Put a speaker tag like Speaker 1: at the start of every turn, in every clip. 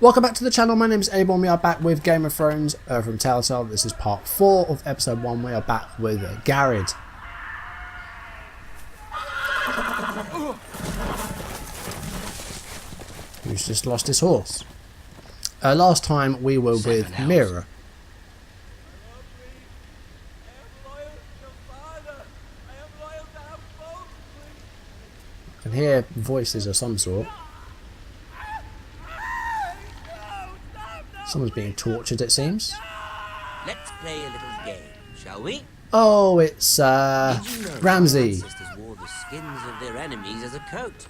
Speaker 1: Welcome back to the channel. My name is a-bomb. We are back with Game of Thrones from Telltale. This is part 4 of episode 1. We are back with Garrett. Who's just lost his horse. Last time we were with Mira. I can hear voices of some sort. Someone's being tortured, it seems.
Speaker 2: Let's play a little game, shall we?
Speaker 1: Oh, it's
Speaker 2: Did you know
Speaker 1: Ramsay.
Speaker 2: our ancestors wore the skins of their enemies as a coat?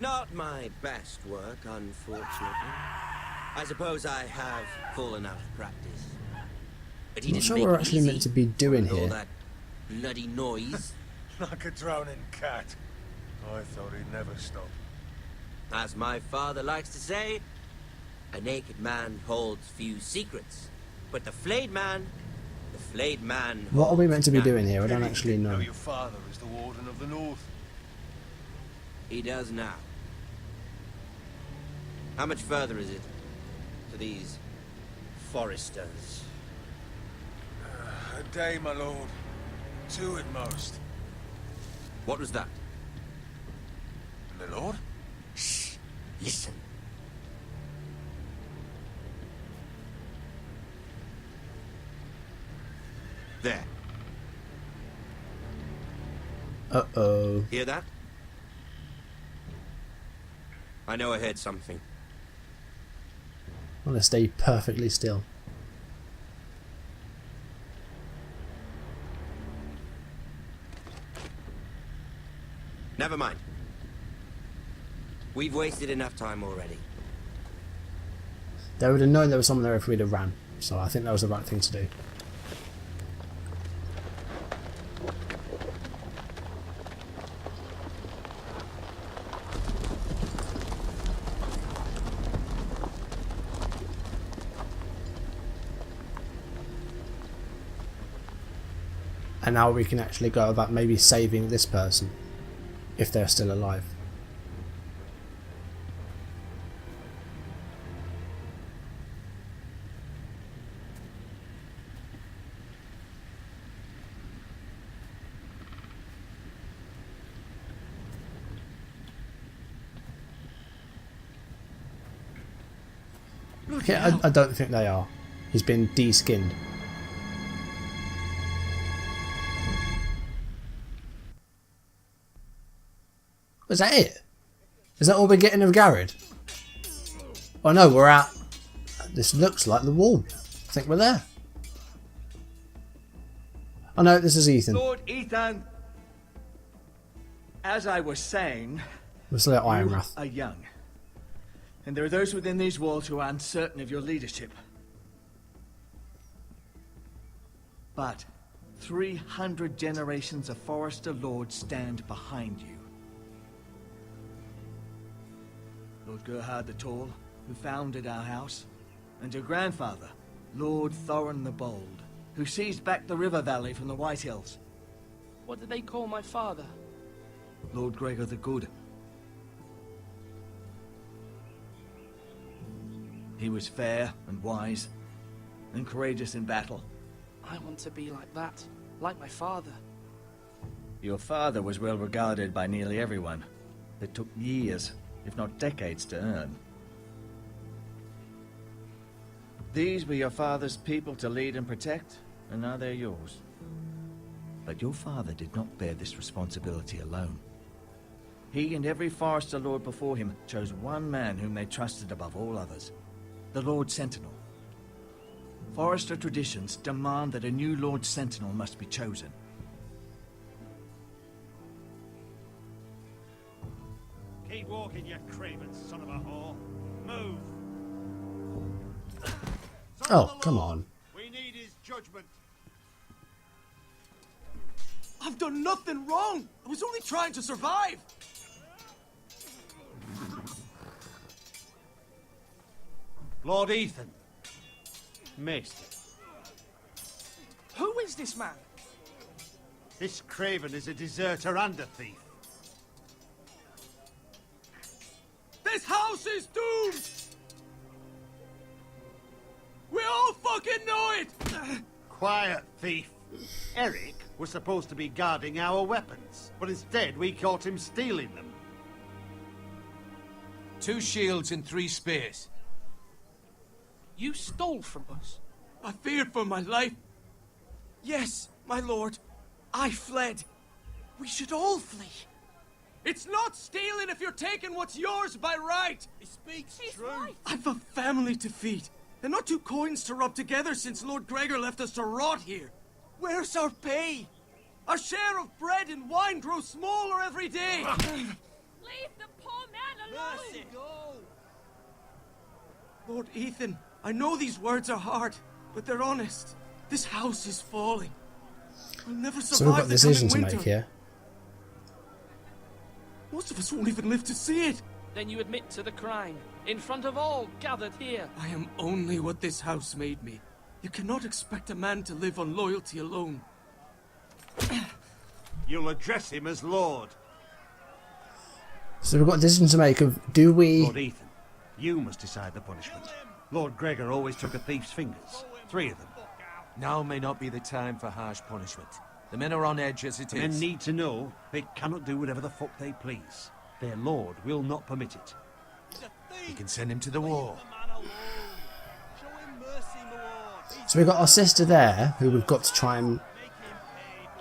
Speaker 2: Not my best work, unfortunately. I suppose I have fallen out of practice. But he
Speaker 1: I'm not
Speaker 2: didn't
Speaker 1: sure
Speaker 2: make
Speaker 1: what we're
Speaker 2: it
Speaker 1: actually
Speaker 2: easy
Speaker 1: meant to be doing
Speaker 2: with all
Speaker 1: here.
Speaker 2: that bloody noise.
Speaker 3: Like a drowning cat. I thought he'd never stop.
Speaker 2: As my father likes to say, a naked man holds few secrets. But the flayed man
Speaker 1: What are we
Speaker 2: holds
Speaker 1: meant to be
Speaker 2: none.
Speaker 1: doing here? I don't
Speaker 3: Clearly
Speaker 1: actually
Speaker 3: you didn't
Speaker 1: know.
Speaker 3: Your father is the Warden of the North.
Speaker 2: He does now. How much further is it to these foresters?
Speaker 3: A day, my lord. 2 at most.
Speaker 2: What was that?
Speaker 3: My lord?
Speaker 2: Shh! Listen. There.
Speaker 1: Uh-oh.
Speaker 2: Hear that? I know I heard something.
Speaker 1: I want to stay perfectly still.
Speaker 2: Never mind. We've wasted enough time already.
Speaker 1: They would have known there was someone there if we'd have ran. So I think that was the right thing to do. And now we can actually go about maybe saving this person, if they're still alive. Okay, I don't think they are. He's been de-skinned. Is that it? Is that all we're getting of Garrett? Oh no, we're out. This looks like the wall. I think we're there. Oh no, this is Ethan.
Speaker 4: Lord Ethan, as I was saying,
Speaker 1: Let's let Iron
Speaker 4: you
Speaker 1: Wrath.
Speaker 4: are young. And there are those within these walls who are uncertain of your leadership. But 300 generations of Forester Lords stand behind you. Lord Gerhard the Tall, who founded our house, and your grandfather, Lord Thorin the Bold, who seized back the river valley from the White Hills.
Speaker 5: What did they call my father?
Speaker 4: Lord Gregor the Good. He was fair and wise, and courageous in battle.
Speaker 5: I want to be like that, like my father.
Speaker 4: Your father was well regarded by nearly everyone. It took years, if not decades, to earn. These were your father's people to lead and protect, and now they're yours. But your father did not bear this responsibility alone. He and every Forester Lord before him chose one man whom they trusted above all others, the Lord Sentinel. Forester traditions demand that a new Lord Sentinel must be chosen.
Speaker 6: Keep walking, you craven son of a whore. Move. Son
Speaker 1: Oh,
Speaker 6: of the
Speaker 1: come
Speaker 6: Lord,
Speaker 1: on.
Speaker 6: We need his judgment.
Speaker 7: I've done nothing wrong. I was only trying to survive.
Speaker 6: Lord Ethan. Missed.
Speaker 5: is this man?
Speaker 6: This craven is a deserter and a thief.
Speaker 7: This house is doomed! We all fucking know it!
Speaker 6: Quiet, thief. Eric was supposed to be guarding our weapons, but instead we caught him stealing them.
Speaker 3: 2 shields and 3 spears.
Speaker 5: You stole from us.
Speaker 7: I feared for my life. Yes, my lord. I fled. We should all flee. It's not stealing if you're taking what's yours by right.
Speaker 6: He speaks
Speaker 5: He's
Speaker 6: true.
Speaker 5: right.
Speaker 7: I've a family to feed, and not 2 coins to rub together since Lord Gregor left us to rot here. Where's our pay? Our share of bread and wine grows smaller every day.
Speaker 8: Leave the poor man alone!
Speaker 6: Mercy, go.
Speaker 7: Lord Ethan, I know these words are hard, but they're honest. This house is falling. We'll never survive
Speaker 1: So we've got a
Speaker 7: the
Speaker 1: decision to
Speaker 7: coming
Speaker 1: make
Speaker 7: winter.
Speaker 1: here.
Speaker 7: Most of us won't even live to see it.
Speaker 5: Then you admit to the crime, in front of all gathered here.
Speaker 7: I am only what this house made me. You cannot expect a man to live on loyalty alone.
Speaker 6: You'll address him as Lord.
Speaker 1: So we've got a decision to make of, do we...
Speaker 6: Lord Ethan, you must decide the punishment. Lord Gregor always took a thief's fingers. 3 of them.
Speaker 3: Now may not be the time for harsh punishment. The men are on edge as it
Speaker 6: Men
Speaker 3: is.
Speaker 6: need to know they cannot do whatever the fuck they please. Their lord will not permit it.
Speaker 3: You can send him to the war.
Speaker 1: So we've got our sister there, who we've got to try and...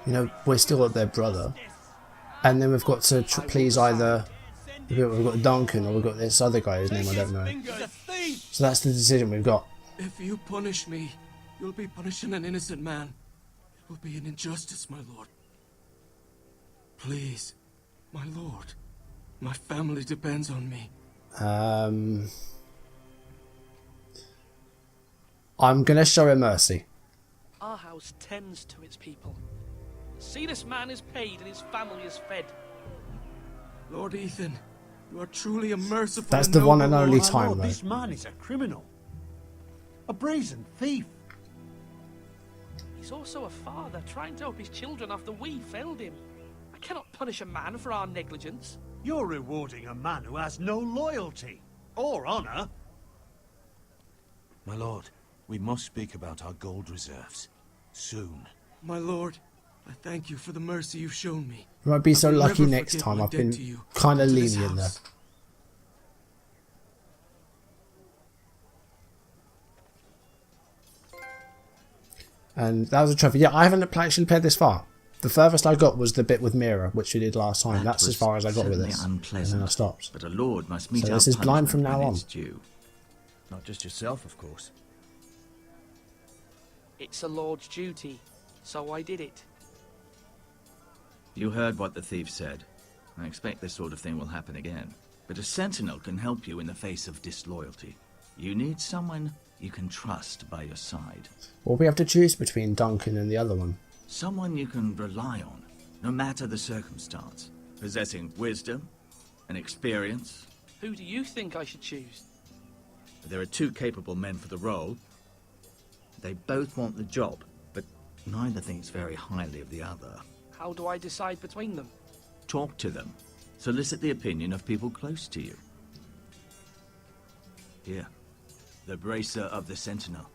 Speaker 1: You know, we're still their brother. And then we've got to please either... We've got Duncan, or we've got this other guy whose name I don't know. So that's the decision we've got.
Speaker 7: If you punish me, you'll be punishing an innocent man. It will be an injustice, my lord. Please, my lord. My family depends on me.
Speaker 1: I'm gonna show him mercy.
Speaker 5: Our house tends to its people. See, this man is paid and his family is fed.
Speaker 7: Lord Ethan, you are truly a merciful
Speaker 1: That's
Speaker 7: and
Speaker 1: the one
Speaker 7: noble
Speaker 1: and only
Speaker 7: lord.
Speaker 1: time,
Speaker 6: Lord,
Speaker 1: though.
Speaker 6: this man is a criminal. A brazen thief.
Speaker 5: He's also a father trying to help his children after we failed him. I cannot punish a man for our negligence.
Speaker 6: You're rewarding a man who has no loyalty or honor.
Speaker 3: My lord, we must speak about our gold reserves. Soon.
Speaker 7: My lord, I thank you for the mercy you've shown me.
Speaker 1: We might be so
Speaker 7: I will
Speaker 1: lucky
Speaker 7: never
Speaker 1: next
Speaker 7: forget
Speaker 1: time.
Speaker 7: my
Speaker 1: I've
Speaker 7: debt
Speaker 1: been
Speaker 7: to you,
Speaker 1: kind of
Speaker 7: to this
Speaker 1: lenient there.
Speaker 7: house.
Speaker 1: And that was a trophy. Yeah, I haven't actually played this far. The furthest I got was the bit with Mira, which we did last time.
Speaker 4: That
Speaker 1: That's as
Speaker 4: was
Speaker 1: far as I got with
Speaker 4: certainly
Speaker 1: this.
Speaker 4: unpleasant,
Speaker 1: And then I stopped.
Speaker 4: But a lord must meet
Speaker 1: So
Speaker 4: our
Speaker 1: this is blind from
Speaker 4: punishment
Speaker 1: now
Speaker 4: when
Speaker 1: on.
Speaker 4: it's due.
Speaker 9: Not just yourself, of course.
Speaker 5: It's a lord's duty, so I did it.
Speaker 4: You heard what the thief said. I expect this sort of thing will happen again. But a sentinel can help you in the face of disloyalty. You need someone you can trust by your side.
Speaker 1: Well, we have to choose between Duncan and the other one.
Speaker 4: Someone you can rely on, no matter the circumstance. Possessing wisdom and experience.
Speaker 5: Who do you think I should choose?
Speaker 4: There are 2 capable men for the role. They both want the job, but neither thinks very highly of the other.
Speaker 5: How do I decide between them?
Speaker 4: Talk to them. Solicit the opinion of people close to you. Here, the bracer of the Sentinel.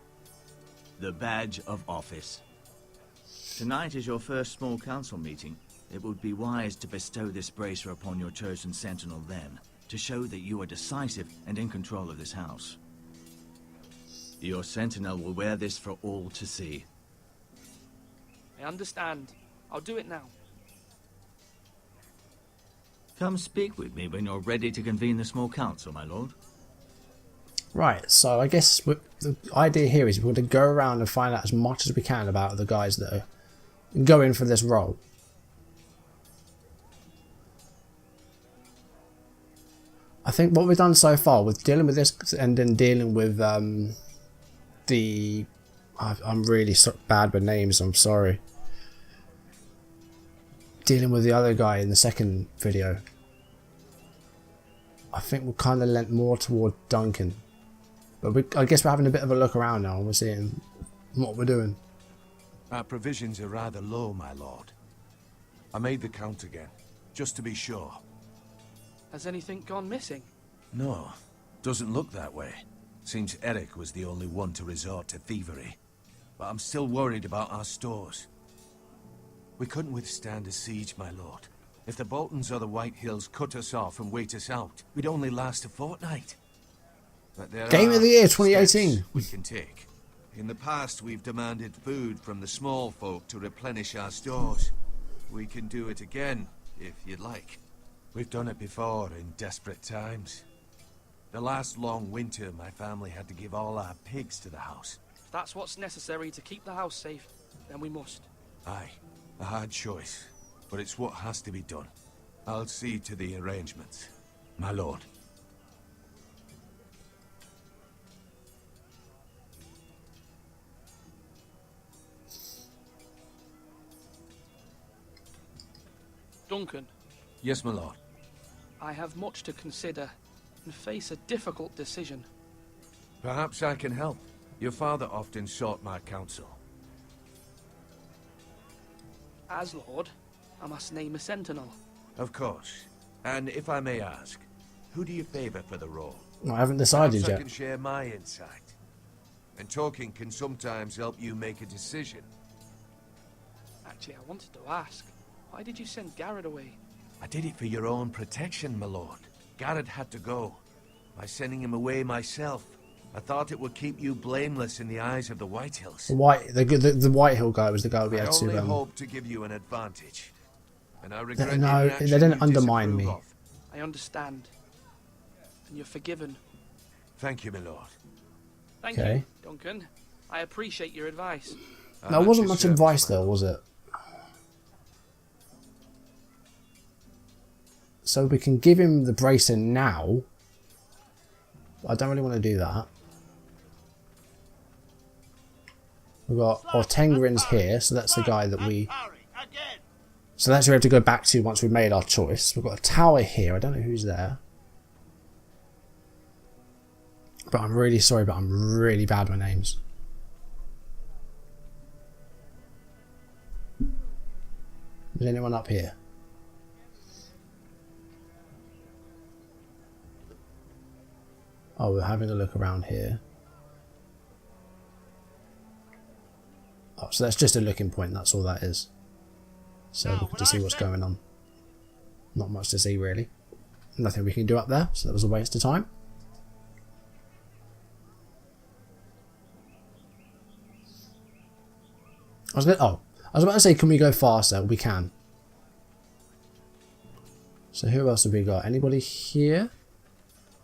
Speaker 4: The badge of office. Tonight is your first small council meeting. It would be wise to bestow this bracer upon your chosen Sentinel then, to show that you are decisive and in control of this house. Your Sentinel will wear this for all to see.
Speaker 5: I understand. I'll do it now.
Speaker 4: Come speak with me when you're ready to convene the small council, my lord.
Speaker 1: Right, so I guess the idea here is we're going to go around and find out as much as we can about the guys that are going for this role. I think what we've done so far with dealing with this and then dealing with I'm really bad with names, I'm sorry. Dealing with the other guy in the second video, I think we're kind of lent more toward Duncan. But I guess we're having a bit of a look around now and we're seeing what we're doing.
Speaker 3: Our provisions are rather low, my lord. I made the count again, just to be sure.
Speaker 5: Has anything gone missing?
Speaker 3: No, doesn't look that way. Seems Eric was the only one to resort to thievery. But I'm still worried about our stores. We couldn't withstand a siege, my lord. If the Boltons or the White Hills cut us off and wait us out, we'd only last a fortnight. But there
Speaker 1: Game
Speaker 3: are
Speaker 1: of the Year
Speaker 3: steps
Speaker 1: 2018.
Speaker 3: we can take. In the past, we've demanded food from the small folk to replenish our stores. We can do it again, if you'd like. We've done it before in desperate times. The last long winter, my family had to give all our pigs to the house.
Speaker 5: If that's what's necessary to keep the house safe, then we must.
Speaker 3: Aye, a hard choice, but it's what has to be done. I'll see to the arrangements, my lord.
Speaker 5: Duncan,
Speaker 3: Yes, my lord.
Speaker 5: I have much to consider and face a difficult decision.
Speaker 3: Perhaps I can help. Your father often sought my counsel.
Speaker 5: As Lord, I must name a Sentinel.
Speaker 3: Of course. And if I may ask, who do you favor for the role?
Speaker 1: I haven't decided
Speaker 3: Perhaps I
Speaker 1: yet.
Speaker 3: can share my insight. And talking can sometimes help you make a decision.
Speaker 5: Actually, I wanted to ask, why did you send Garrett away?
Speaker 3: I did it for your own protection, my lord. Garrett had to go. By sending him away myself, I thought it would keep you blameless in the eyes of the White Hills.
Speaker 1: The White Hill guy was the guy we
Speaker 3: I
Speaker 1: had
Speaker 3: only
Speaker 1: to.
Speaker 3: hope to give you an advantage. And I regret
Speaker 1: No,
Speaker 3: any
Speaker 1: they
Speaker 3: action
Speaker 1: didn't
Speaker 3: you
Speaker 1: undermine
Speaker 3: disapprove
Speaker 1: me.
Speaker 3: of.
Speaker 5: I understand. And you're forgiven.
Speaker 3: Thank you, my lord.
Speaker 5: Thank
Speaker 1: Okay.
Speaker 5: you, Duncan. I appreciate your advice.
Speaker 3: I'm
Speaker 1: No,
Speaker 3: at
Speaker 1: it wasn't
Speaker 3: your
Speaker 1: much
Speaker 3: service,
Speaker 1: advice
Speaker 3: my
Speaker 1: though,
Speaker 3: lord.
Speaker 1: was it? So we can give him the bracelet now. I don't really want to do that. We've got Ortengrin's here, so that's the guy that we... So that's who we have to go back to once we've made our choice. We've got a tower here. I don't know who's there. But I'm really sorry, but I'm really bad with names. Is anyone up here? Oh, we're having a look around here. Oh, so that's just a looking point, that's all that is. So we can just see what's going on. Not much to see really. Nothing we can do up there, so that was a waste of time. I was about to say, can we go faster? We can. So who else have we got? Anybody here?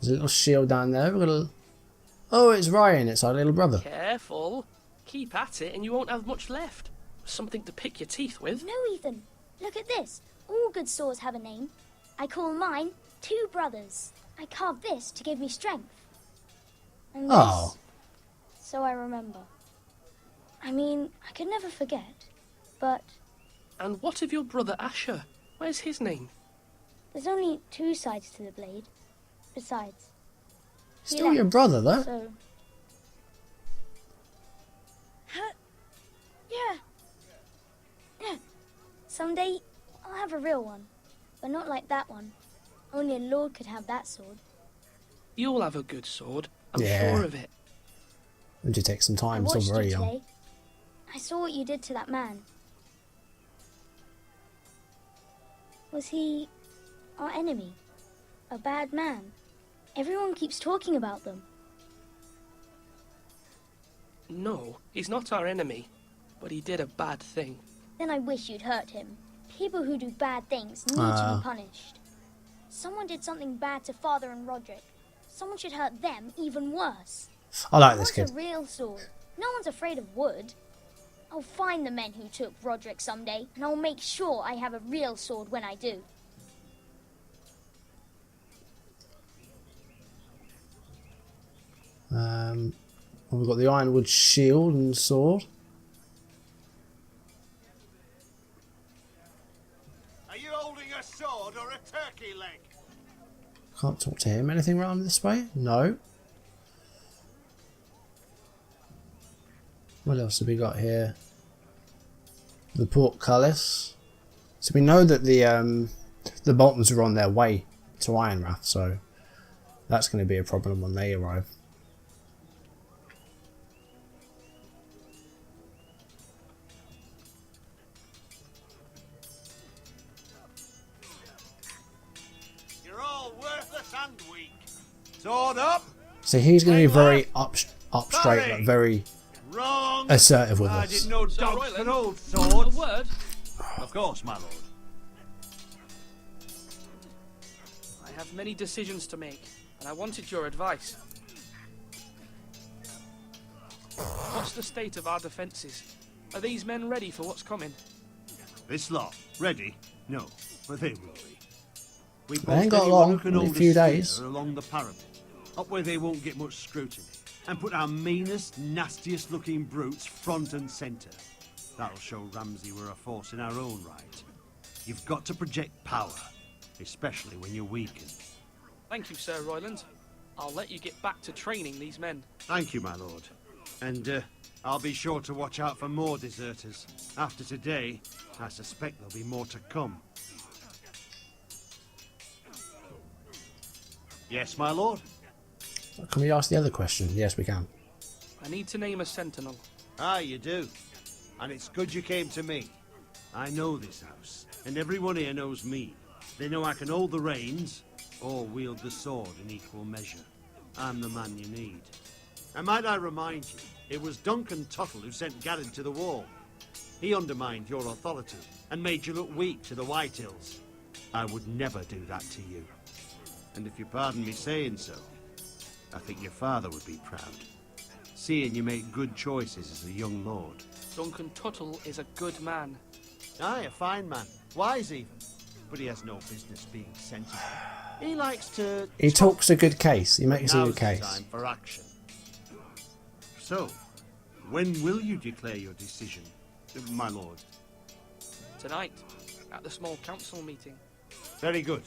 Speaker 1: There's a little shield down there. We've got a... Oh, it's Ryan. It's our little brother.
Speaker 5: Careful. Keep at it and you won't have much left. Something to pick your teeth with.
Speaker 10: No, Ethan. Look at this. All good swords have a name. I call mine Two Brothers. I carved this to give me strength. And this,
Speaker 1: Oh.
Speaker 10: so I remember. I mean, I could never forget, but
Speaker 5: And what of your brother Asher? Where's his name?
Speaker 10: there's only two sides to the blade. Besides, he
Speaker 1: Still your
Speaker 10: left,
Speaker 1: brother, though.
Speaker 10: So, yeah. Someday I'll have a real one, but not like that one. Only a lord could have that sword.
Speaker 5: You'll have a good sword. I'm
Speaker 1: Yeah.
Speaker 5: sure of it.
Speaker 1: It did take some
Speaker 10: I
Speaker 1: time. Still
Speaker 10: watched
Speaker 1: very
Speaker 10: you
Speaker 1: young.
Speaker 10: today. I saw what you did to that man. Was he our enemy? A bad man? Everyone keeps talking about them.
Speaker 5: No, he's not our enemy. But he did a bad thing.
Speaker 10: Then I wish you'd hurt him. People who do bad things need to be punished. Someone did something bad to Father and Roderick. Someone should hurt them even worse.
Speaker 1: I like this
Speaker 10: What's
Speaker 1: kid.
Speaker 10: a real sword? No one's afraid of wood. I'll find the men who took Roderick someday, and I'll make sure I have a real sword when I do.
Speaker 1: We've got the ironwood shield and sword.
Speaker 6: Are you holding a sword or a turkey leg?
Speaker 1: Can't talk to him. Anything around this way? No. What else have we got here? The portcullis. So we know that the Boltons are on their way to Ironrath, so that's going to be a problem when they arrive.
Speaker 6: You're all worthless and weak. Sword up.
Speaker 1: So he's going to be very up straight, like very
Speaker 6: Wrong.
Speaker 1: assertive with
Speaker 6: I
Speaker 1: us.
Speaker 6: didn't know
Speaker 5: Sir
Speaker 6: dogs
Speaker 5: Royland,
Speaker 6: could hold
Speaker 5: A
Speaker 6: swords.
Speaker 5: word?
Speaker 6: Of course, my lord.
Speaker 5: I have many decisions to make, and I wanted your advice. What's the state of our defences? Are these men ready for what's coming?
Speaker 6: This lot ready? No, but they will be. We
Speaker 1: They ain't
Speaker 6: post
Speaker 1: got
Speaker 6: anyone
Speaker 1: long,
Speaker 6: who can
Speaker 1: only a
Speaker 6: hold
Speaker 1: few
Speaker 6: spear
Speaker 1: days.
Speaker 6: along the parapet, up where they won't get much scrutiny, and put our meanest, nastiest looking brutes front and centre. That'll show Ramsay we're a force in our own right. You've got to project power, especially when you're weakened.
Speaker 5: Thank you, Sir Royland. I'll let you get back to training these men.
Speaker 6: Thank you, my lord. And I'll be sure to watch out for more deserters. After today, I suspect there'll be more to come. Yes, my lord?
Speaker 1: Can we ask the other question? Yes, we can.
Speaker 5: I need to name a sentinel.
Speaker 6: Ah, you do. And it's good you came to me. I know this house, and everyone here knows me. They know I can hold the reins, or wield the sword in equal measure. I'm the man you need. And might I remind you, it was Duncan Tuttle who sent Garrett to the wall. He undermined your authority, and made you look weak to the Whitehills. I would never do that to you. And if you pardon me saying so, I think your father would be proud. Seeing you make good choices as a young lord.
Speaker 5: Duncan Tuttle is a good man.
Speaker 6: Aye, a fine man. Wise even. But he has no business being sensitive. He likes to...
Speaker 1: He talks a good case. He makes a
Speaker 6: Now's
Speaker 1: good
Speaker 6: the
Speaker 1: case.
Speaker 6: time for action. So, when will you declare your decision, my lord?
Speaker 5: Tonight, at the small council meeting.
Speaker 6: Very good.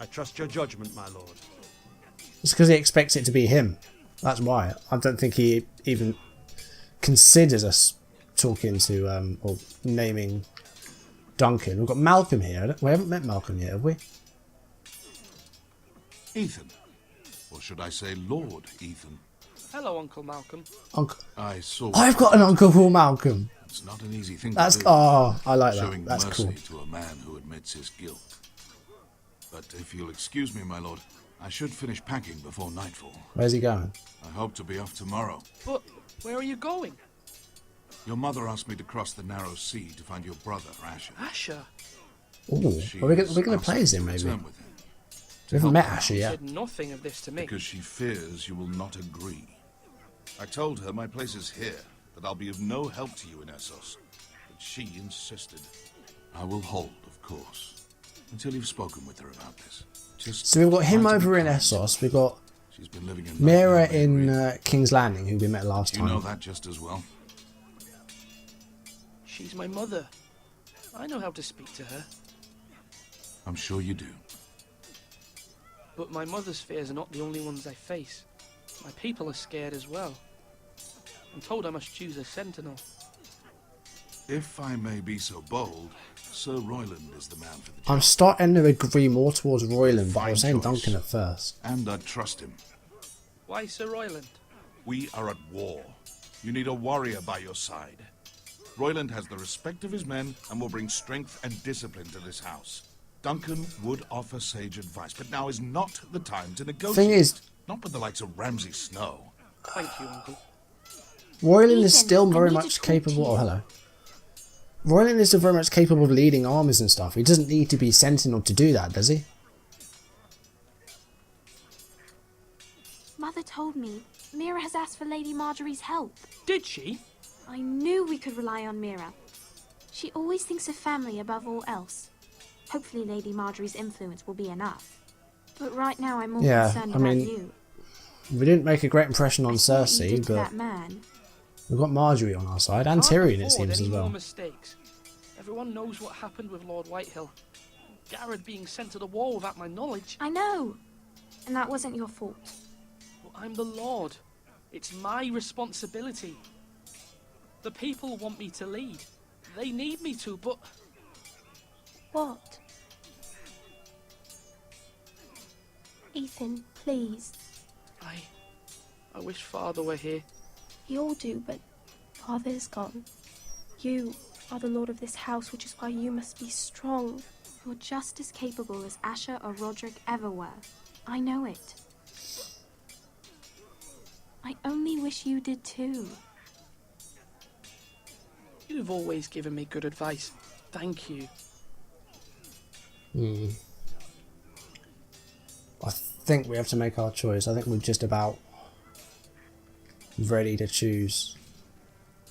Speaker 6: I trust your judgment, my lord.
Speaker 1: It's because he expects it to be him. That's why. I don't think he even considers us talking to, or naming Duncan. We've got Malcolm here. We haven't met Malcolm yet, have we?
Speaker 11: Ethan. Or should I say Lord Ethan?
Speaker 5: Hello, Uncle Malcolm.
Speaker 1: Uncle.
Speaker 11: I saw...
Speaker 1: I've got an uncle called Malcolm.
Speaker 11: It's not an easy thing
Speaker 1: That's
Speaker 11: to do.
Speaker 1: oh, I like that.
Speaker 11: Showing
Speaker 1: That's
Speaker 11: mercy
Speaker 1: cool.
Speaker 11: to a man who admits his guilt. But if you'll excuse me, my lord, I should finish packing before nightfall.
Speaker 1: Where's he going?
Speaker 11: I hope to be off tomorrow.
Speaker 5: But where are you going?
Speaker 11: Your mother asked me to cross the narrow sea to find your brother, Asher.
Speaker 5: Asher?
Speaker 1: Ooh,
Speaker 11: She
Speaker 1: we're
Speaker 11: has
Speaker 1: going to
Speaker 11: asked
Speaker 1: play
Speaker 11: me
Speaker 1: as
Speaker 11: to
Speaker 1: him, maybe.
Speaker 11: return with him,
Speaker 1: We haven't met
Speaker 11: help
Speaker 1: Asher
Speaker 11: out.
Speaker 1: yet.
Speaker 5: Said nothing of this to me.
Speaker 11: because she fears you will not agree. I told her my place is here, that I'll be of no help to you in Essos. But she insisted. I will hold, of course, until you've spoken with her about this. Just
Speaker 1: So we've got him
Speaker 11: try to be
Speaker 1: over in
Speaker 11: kind.
Speaker 1: Essos. We've got
Speaker 11: She's been living in
Speaker 1: Mira
Speaker 11: London,
Speaker 1: in
Speaker 11: Mary.
Speaker 1: King's Landing, who we met last
Speaker 11: You know
Speaker 1: time.
Speaker 11: that just as well.
Speaker 5: She's my mother. I know how to speak to her.
Speaker 11: I'm sure you do.
Speaker 5: But my mother's fears are not the only ones I face. My people are scared as well. I'm told I must choose a sentinel.
Speaker 11: If I may be so bold, Sir Royland is the man for the job.
Speaker 1: I'm starting to agree more towards Royland, but I was saying
Speaker 11: Fine choice.
Speaker 1: Duncan at first.
Speaker 11: And I trust him.
Speaker 5: Why Sir Royland?
Speaker 11: We are at war. You need a warrior by your side. Royland has the respect of his men and will bring strength and discipline to this house. Duncan would offer sage advice, but now is not the time to negotiate.
Speaker 1: Thing is,
Speaker 11: not with the likes of Ramsay Snow.
Speaker 5: Thank you, Uncle.
Speaker 1: Royland is
Speaker 10: Ethan,
Speaker 1: still
Speaker 10: I
Speaker 1: very
Speaker 10: need to
Speaker 1: much
Speaker 10: talk
Speaker 1: capable.
Speaker 10: to
Speaker 1: Oh,
Speaker 10: you.
Speaker 1: hello. Royland is still very much capable of leading armies and stuff. He doesn't need to be Sentinel to do that, does he?
Speaker 12: Mother told me Mira has asked for Lady Marjorie's help.
Speaker 5: Did she?
Speaker 12: I knew we could rely on Mira. She always thinks of family above all else. Hopefully Lady Marjorie's influence will be enough. But right now I'm more
Speaker 1: Yeah,
Speaker 12: concerned
Speaker 1: I
Speaker 12: about
Speaker 1: mean,
Speaker 12: you.
Speaker 1: We didn't make a great impression on
Speaker 12: I see what you
Speaker 1: Cersei,
Speaker 12: did to
Speaker 1: but
Speaker 12: that man.
Speaker 1: we've got Marjorie on our side, and
Speaker 5: Can't
Speaker 1: Tyrion, it
Speaker 5: afford
Speaker 1: seems,
Speaker 5: any
Speaker 1: as
Speaker 5: more
Speaker 1: well.
Speaker 5: mistakes. Everyone knows what happened with Lord Whitehill. Garrett being sent to the wall without my knowledge.
Speaker 12: I know. And that wasn't your fault.
Speaker 5: But I'm the Lord. It's my responsibility. The people want me to lead. They need me to, but...
Speaker 12: What? Ethan, please.
Speaker 5: I wish Father were here.
Speaker 12: We all do, but Father's gone. You are the lord of this house, which is why you must be strong. You're just as capable as Asher or Roderick ever were. I know it. I only wish you did too.
Speaker 5: You've always given me good advice. Thank you.
Speaker 1: I think we have to make our choice. I think we're just about ready to choose.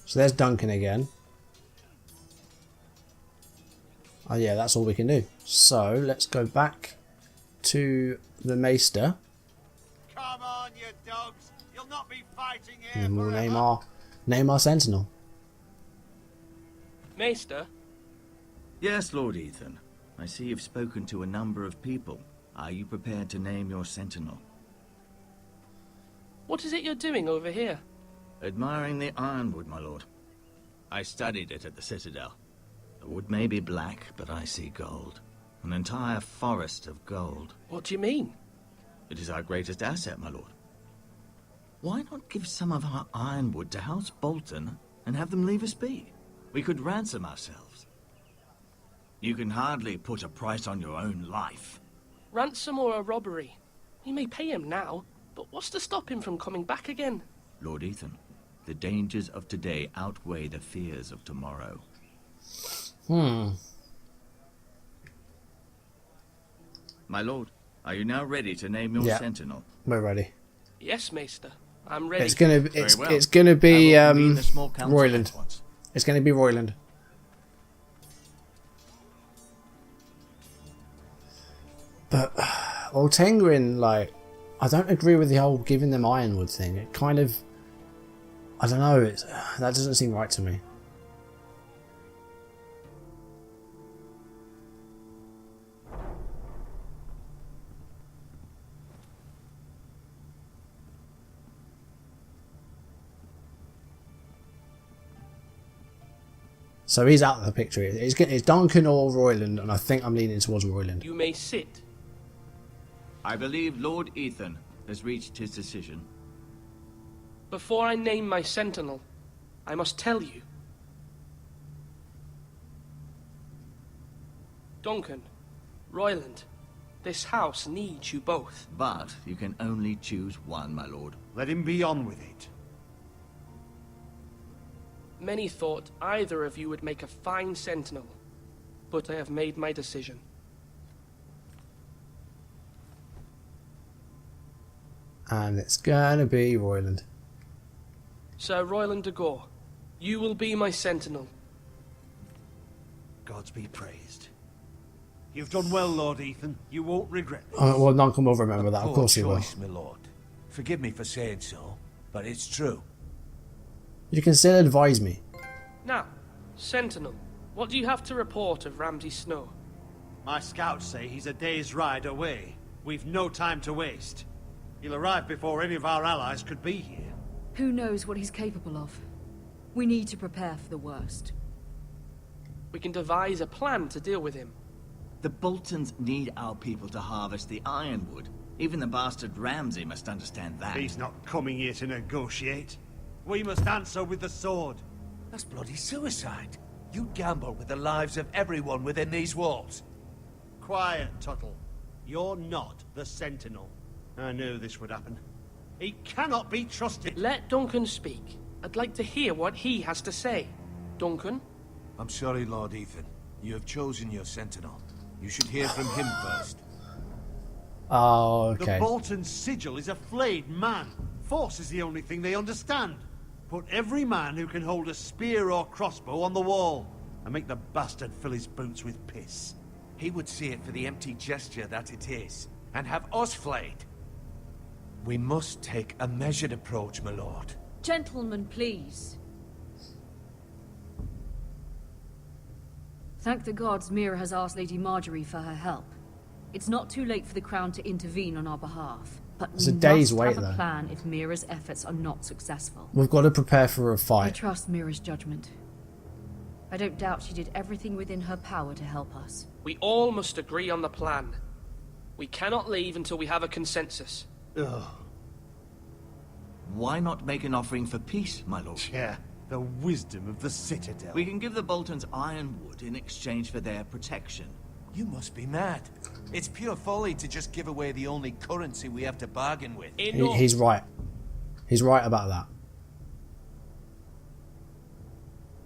Speaker 1: So there's Duncan again. Oh yeah, that's all we can do. So let's go back to the Maester.
Speaker 6: Come on, you dogs. You'll not be fighting here.
Speaker 1: And we'll name our Sentinel.
Speaker 5: Maester?
Speaker 4: Yes, Lord Ethan. I see you've spoken to a number of people. Are you prepared to name your Sentinel?
Speaker 5: What is it you're doing over here?
Speaker 4: Admiring the ironwood, my lord. I studied it at the Citadel. The wood may be black, but I see gold. An entire forest of gold.
Speaker 5: What do you mean?
Speaker 4: It is our greatest asset, my lord. Why not give some of our ironwood to House Bolton and have them leave us be? We could ransom ourselves. You can hardly put a price on your own life.
Speaker 5: Ransom or a robbery? You may pay him now, but what's to stop him from coming back again?
Speaker 4: Lord Ethan, the dangers of today outweigh the fears of tomorrow. My lord, are you now ready to name your Sentinel?
Speaker 1: We're ready.
Speaker 5: Yes, Maester. I'm ready.
Speaker 1: It's gonna be Royland. It's gonna be Royland. But Tengrin, like, I don't agree with the whole giving them ironwood thing. It kind of, I don't know. That doesn't seem right to me. So he's out of the picture. It's Duncan or Royland, and I think I'm leaning towards Royland.
Speaker 5: You may sit.
Speaker 4: I believe Lord Ethan has reached his decision.
Speaker 5: Before I name my Sentinel, I must tell you. Duncan, Royland, this house needs you both.
Speaker 4: But you can only choose one, my lord.
Speaker 6: Let him be on with it.
Speaker 5: Many thought either of you would make a fine Sentinel, but I have made my decision.
Speaker 1: And it's gonna be Royland.
Speaker 5: Sir Royland de Gore, you will be my Sentinel.
Speaker 6: Gods be praised. You've done well, Lord Ethan. You won't regret this.
Speaker 1: Well, Duncan will remember that. Of course he will.
Speaker 3: My lord. Forgive me for saying so, but it's true.
Speaker 1: You can still advise me.
Speaker 5: Now, Sentinel, what do you have to report of Ramsay Snow?
Speaker 6: My scouts say he's a day's ride away. We've no time to waste. He'll arrive before any of our allies could be here.
Speaker 8: Who knows what he's capable of? We need to prepare for the worst.
Speaker 5: We can devise a plan to deal with him.
Speaker 4: The Boltons need our people to harvest the ironwood. Even the bastard Ramsay must understand that.
Speaker 6: He's not coming here to negotiate. We must answer with the sword.
Speaker 3: That's bloody suicide. You gamble with the lives of everyone within these walls.
Speaker 6: Quiet, Tuttle. You're not the Sentinel. I knew this would happen. He cannot be trusted.
Speaker 5: Let Duncan speak. I'd like to hear what he has to say. Duncan?
Speaker 3: I'm sorry, Lord Ethan. You have chosen your Sentinel. You should hear from him first.
Speaker 1: Oh, okay.
Speaker 6: The Bolton sigil is a flayed man. Force is the only thing they understand. Put every man who can hold a spear or crossbow on the wall, and make the bastard fill his boots with piss.
Speaker 3: He would see it for the empty gesture that it is, and have us flayed. We must take a measured approach, my lord.
Speaker 8: Gentlemen, please. Thank the gods Mira has asked Lady Marjorie for her help. It's not too late for the Crown to intervene on our behalf. But
Speaker 1: It's a
Speaker 8: we
Speaker 1: day's
Speaker 8: must
Speaker 1: wait,
Speaker 8: have a
Speaker 1: though.
Speaker 8: plan if Mira's efforts are not successful.
Speaker 1: We've got to prepare for a
Speaker 8: I
Speaker 1: fight.
Speaker 8: trust Mira's judgment. I don't doubt she did everything within her power to help us.
Speaker 5: We all must agree on the plan. We cannot leave until we have a consensus.
Speaker 6: Ugh.
Speaker 4: Why not make an offering for peace, my lord?
Speaker 6: Yeah, the wisdom of the Citadel.
Speaker 4: We can give the Boltons ironwood in exchange for their protection.
Speaker 3: You must be mad. It's pure folly to just give away the only currency we have to bargain with.
Speaker 1: He's right. He's right about that.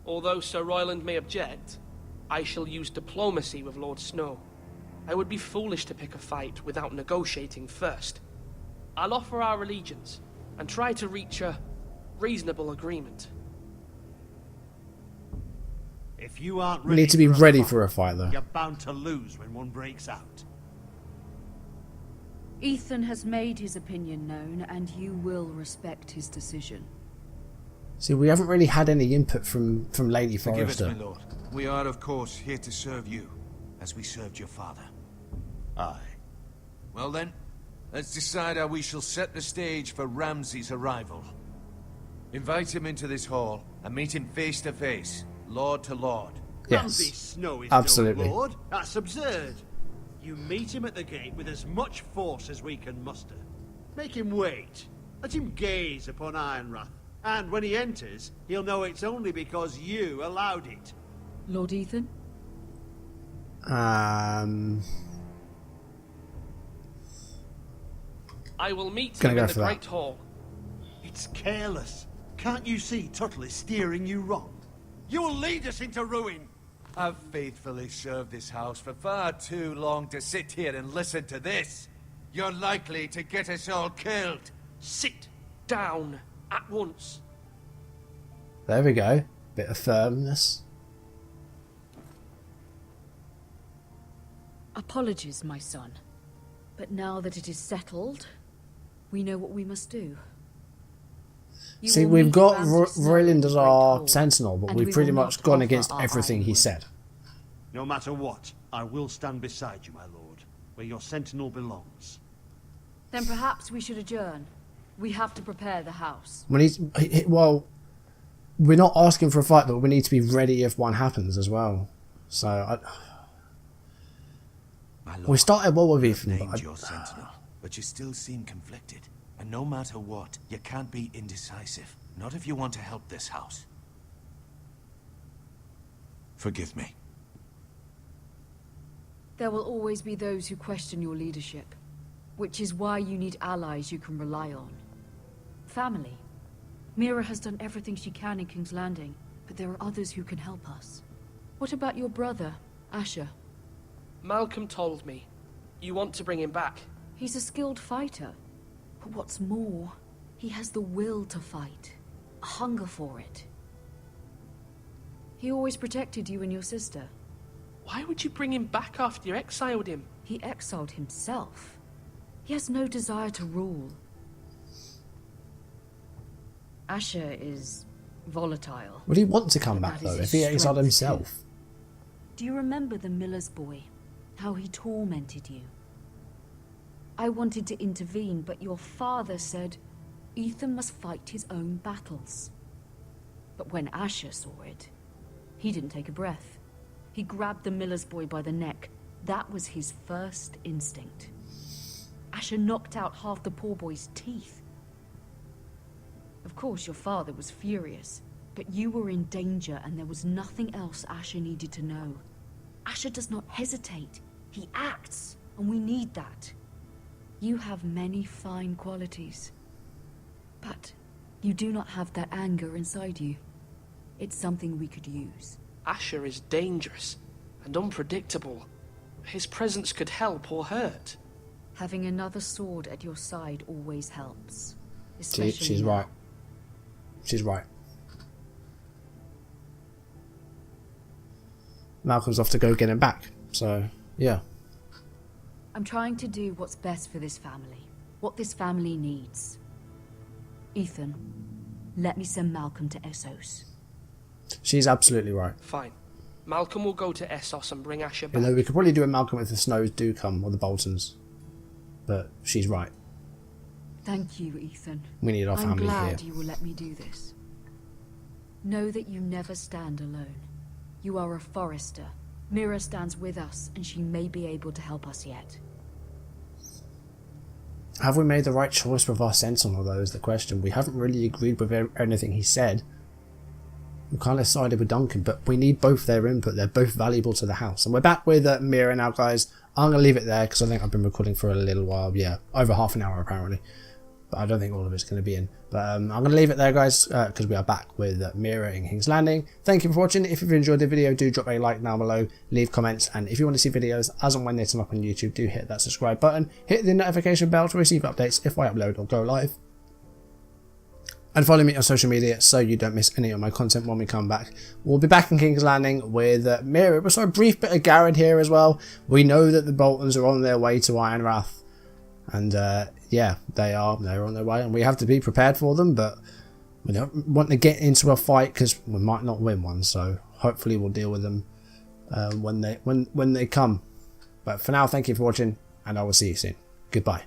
Speaker 5: Although Sir Royland may object, I shall use diplomacy with Lord Snow. I would be foolish to pick a fight without negotiating first. I'll offer our allegiance and try to reach a reasonable agreement.
Speaker 6: If you aren't
Speaker 1: We
Speaker 6: ready
Speaker 1: need to be
Speaker 6: for
Speaker 1: ready for a fight, though.
Speaker 6: you're bound to lose when one breaks out.
Speaker 8: Ethan has made his opinion known, and you will respect his decision.
Speaker 1: See, we haven't really had any input from Lady
Speaker 3: Forgive us,
Speaker 1: Forrester.
Speaker 3: my lord. We are, of course, here to serve you, as we served your father.
Speaker 6: Aye.
Speaker 3: Well then, let's decide how we shall set the stage for Ramsay's arrival. Invite him into this hall, and meet him face to face, lord to lord.
Speaker 6: Ramsay
Speaker 1: Yes,
Speaker 6: Snow is
Speaker 1: absolutely.
Speaker 6: no lord. That's absurd. You meet him at the gate with as much force as we can muster. Make him wait. Let him gaze upon Ironrath. And when he enters, he'll know it's only because you allowed it.
Speaker 8: Lord Ethan?
Speaker 5: I will meet
Speaker 1: Gonna
Speaker 5: him
Speaker 1: go
Speaker 5: in the
Speaker 1: for that.
Speaker 5: Great Hall.
Speaker 6: It's careless. Can't you see Tuttle is steering you wrong? You'll lead us into ruin.
Speaker 3: I've faithfully served this house for far too long to sit here and listen to this. You're likely to get us all killed.
Speaker 5: Sit down at once.
Speaker 1: There we go. Bit of firmness.
Speaker 8: Apologies, my son. But now that it is settled, we know what we must do. You
Speaker 1: See,
Speaker 8: will
Speaker 1: we've
Speaker 8: meet
Speaker 1: got
Speaker 8: Ramsay Snow in
Speaker 1: Royland
Speaker 8: the
Speaker 1: as
Speaker 8: Great
Speaker 1: our
Speaker 8: Hall,
Speaker 1: sentinel, but
Speaker 8: and
Speaker 1: we've
Speaker 8: we
Speaker 1: pretty
Speaker 8: will
Speaker 1: much
Speaker 8: not
Speaker 1: gone
Speaker 8: offer
Speaker 1: against
Speaker 8: our
Speaker 1: everything he
Speaker 8: ironwood.
Speaker 1: said.
Speaker 6: No matter what, I will stand beside you, my lord, where your sentinel belongs.
Speaker 8: Then perhaps we should adjourn. We have to prepare the house.
Speaker 1: We need, well, we're not asking for a fight, but we need to be ready if one happens as well. So,
Speaker 3: My lord,
Speaker 1: we started well with
Speaker 3: you've
Speaker 1: Ethan,
Speaker 3: named
Speaker 1: but
Speaker 3: your sentinel, but you still seem conflicted. And no matter what, you can't be indecisive. Not if you want to help this house. Forgive me.
Speaker 8: There will always be those who question your leadership, which is why you need allies you can rely on. Family. Mira has done everything she can in King's Landing, but there are others who can help us. What about your brother, Asher?
Speaker 5: Malcolm told me. You want to bring him back.
Speaker 8: He's a skilled fighter. But what's more, he has the will to fight. A hunger for it. He always protected you and your sister.
Speaker 5: Why would you bring him back after you exiled him?
Speaker 8: He exiled himself. He has no desire to rule. Asher is volatile.
Speaker 1: would he want to come
Speaker 8: But
Speaker 1: back
Speaker 8: that is
Speaker 1: though
Speaker 8: his
Speaker 1: if he exiled
Speaker 8: strength,
Speaker 1: himself?
Speaker 8: Do you remember the miller's boy? How he tormented you? I wanted to intervene, but your father said Ethan must fight his own battles. But when Asher saw it, he didn't take a breath. He grabbed the miller's boy by the neck. That was his first instinct. Asher knocked out half the poor boy's teeth. Of course, your father was furious, but you were in danger and there was nothing else Asher needed to know. Asher does not hesitate. He acts, and we need that. You have many fine qualities, but you do not have that anger inside you. It's something we could use.
Speaker 5: Asher is dangerous and unpredictable. His presence could help or hurt.
Speaker 8: Having another sword at your side always helps.
Speaker 1: She's right. She's right. Malcolm's off to go get him back. So, yeah.
Speaker 8: I'm trying to do what's best for this family. What this family needs. Ethan, let me send Malcolm to Essos.
Speaker 1: She's absolutely right.
Speaker 5: Fine. Malcolm will go to Essos and bring Asher
Speaker 1: You
Speaker 5: back.
Speaker 1: know, we could probably do a Malcolm if the Snows do come, or the Boltons. But she's right.
Speaker 8: Thank you, Ethan.
Speaker 1: We need our
Speaker 8: I'm
Speaker 1: family
Speaker 8: glad
Speaker 1: here.
Speaker 8: you will let me do this. Know that you never stand alone. You are a Forester. Mira stands with us, and she may be able to help us yet.
Speaker 1: Have we made the right choice with our Sentinel, though, is the question. We haven't really agreed with anything he said. We kind of sided with Duncan, but we need both their input. They're both valuable to the house. And we're back with Mira now, guys. I'm going to leave it there because I think I've been recording for a little while. Yeah, over half an hour apparently. But I don't think all of it's going to be in. But I'm going to leave it there, guys, because we are back with Mira in King's Landing. Thank you for watching. If you've enjoyed the video, do drop a like down below, leave comments, and if you want to see videos as and when they turn up on YouTube, do hit that subscribe button. Hit the notification bell to receive updates if I upload or go live. And follow me on social media so you don't miss any of my content when we come back. We'll be back in King's Landing with Mira. It was a brief bit of Garrett here as well. We know that the Boltons are on their way to Ironrath. And yeah, they're on their way, and we have to be prepared for them, but we don't want to get into a fight because we might not win one, so hopefully we'll deal with them when they come. But for now, thank you for watching, and I will see you soon. Goodbye.